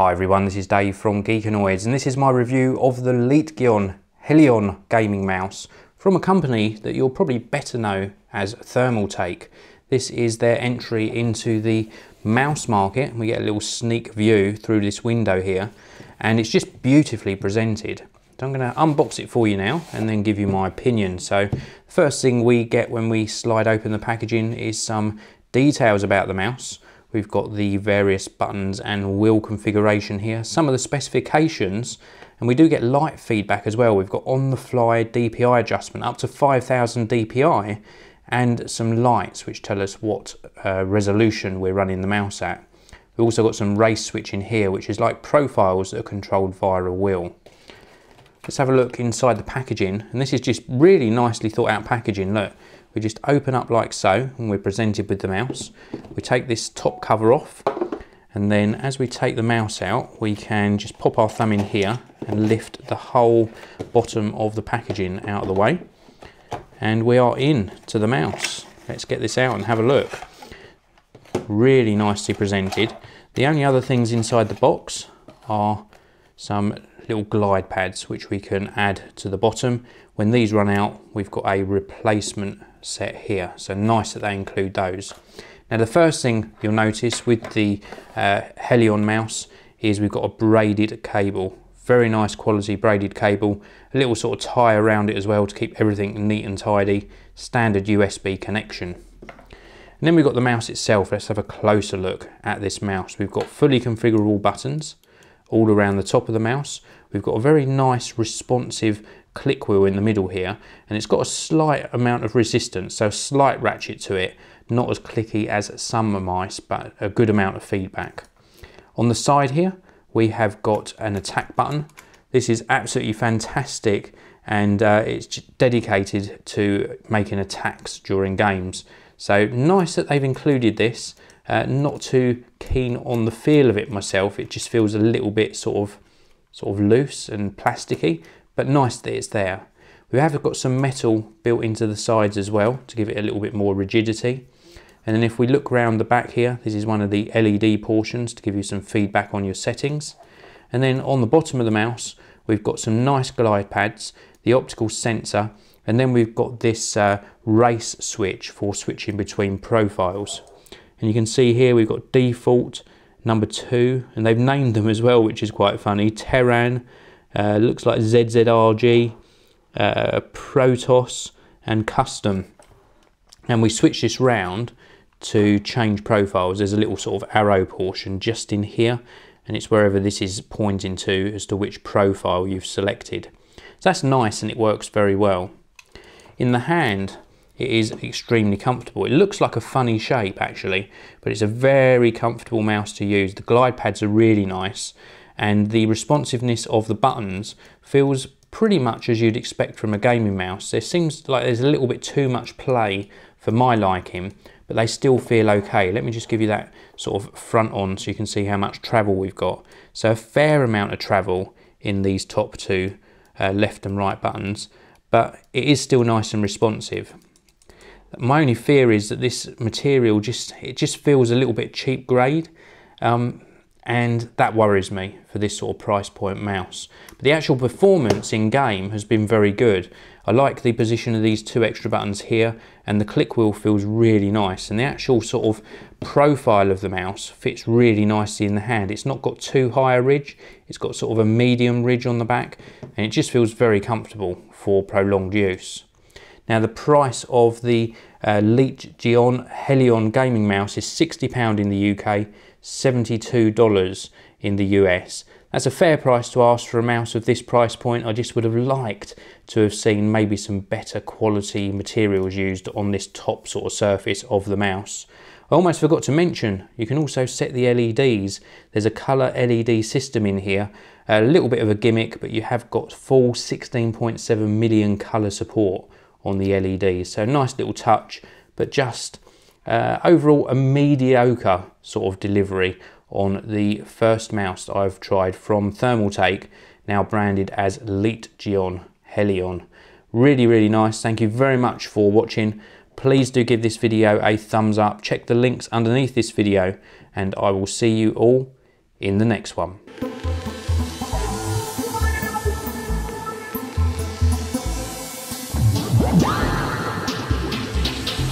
Hi everyone, this is Dave from Geekanoids, and this is my review of the Leetgion Hellion gaming mouse from a company that you'll probably better know as Thermaltake. This is their entry into the mouse market. We get a little sneak view through this window here, and it's just beautifully presented. So I'm going to unbox it for you now and then give you my opinion. So the first thing we get when we slide open the packaging is some details about the mouse. We've got the various buttons and wheel configuration here, some of the specifications, and we do get light feedback as well. We've got on-the-fly DPI adjustment up to 5000 DPI and some lights which tell us what resolution we're running the mouse at. We've also got some race switching here, which is like profiles that are controlled via a wheel. Let's have a look inside the packaging, and this is just really nicely thought out packaging. Look. We just open up like so and we're presented with the mouse. We take this top cover off, and then as we take the mouse out we can just pop our thumb in here and lift the whole bottom of the packaging out of the way, and we are in to the mouse. Let's get this out and have a look. Really nicely presented. The only other things inside the box are some little glide pads which we can add to the bottom. When these run out, we've got a replacement set here, so nice that they include those. Now the first thing you'll notice with the Hellion mouse is we've got a braided cable. Very nice quality braided cable, a little sort of tie around it as well to keep everything neat and tidy. Standard USB connection. And then we've got the mouse itself. Let's have a closer look at this mouse. We've got fully configurable buttons all around the top of the mouse. We've got a very nice responsive click wheel in the middle here, and it's got a slight amount of resistance, so a slight ratchet to it, not as clicky as some mice, but a good amount of feedback. On the side here we have got an attack button. This is absolutely fantastic, and it's dedicated to making attacks during games, so nice that they've included this. Not too keen on the feel of it myself. It just feels a little bit sort of loose and plasticky, but nice that it's there. We have got some metal built into the sides as well to give it a little bit more rigidity. And then if we look round the back here, this is one of the LED portions to give you some feedback on your settings. And then on the bottom of the mouse, we've got some nice glide pads, the optical sensor, and then we've got this race switch for switching between profiles. And you can see here we've got default, number 2, and they've named them as well, which is quite funny. Terran, looks like ZZRG, Protoss, and Custom. And we switch this round to change profiles. There's a little sort of arrow portion just in here, and it's wherever this is pointing to as to which profile you've selected. So that's nice, and it works very well. In the hand, it is extremely comfortable. It looks like a funny shape actually, but it's a very comfortable mouse to use. The glide pads are really nice, and the responsiveness of the buttons feels pretty much as you'd expect from a gaming mouse. There seems like there's a little bit too much play for my liking, but they still feel okay. Let me just give you that sort of front on so you can see how much travel we've got. So a fair amount of travel in these top two left and right buttons, but it is still nice and responsive. My only fear is that this material just feels a little bit cheap grade, and that worries me for this sort of price point mouse. But the actual performance in game has been very good. I like the position of these 2 extra buttons here, and the click wheel feels really nice, and the actual sort of profile of the mouse fits really nicely in the hand. It's not got too high a ridge, it's got sort of a medium ridge on the back, and it just feels very comfortable for prolonged use. Now the price of the Leetgion Hellion gaming mouse is £60 in the UK, $72 in the US. That's a fair price to ask for a mouse of this price point. I just would have liked to have seen maybe some better quality materials used on this top sort of surface of the mouse. I almost forgot to mention, you can also set the LEDs. There's a colour LED system in here. A little bit of a gimmick, but you have got full 16.7 million colour support on the LEDs. So nice little touch, but just overall a mediocre sort of delivery on the first mouse that I've tried from Thermaltake, now branded as Leetgion Hellion. Really nice. Thank you very much for watching. Please do give this video a thumbs up. Check the links underneath this video, and I will see you all in the next one. Bye.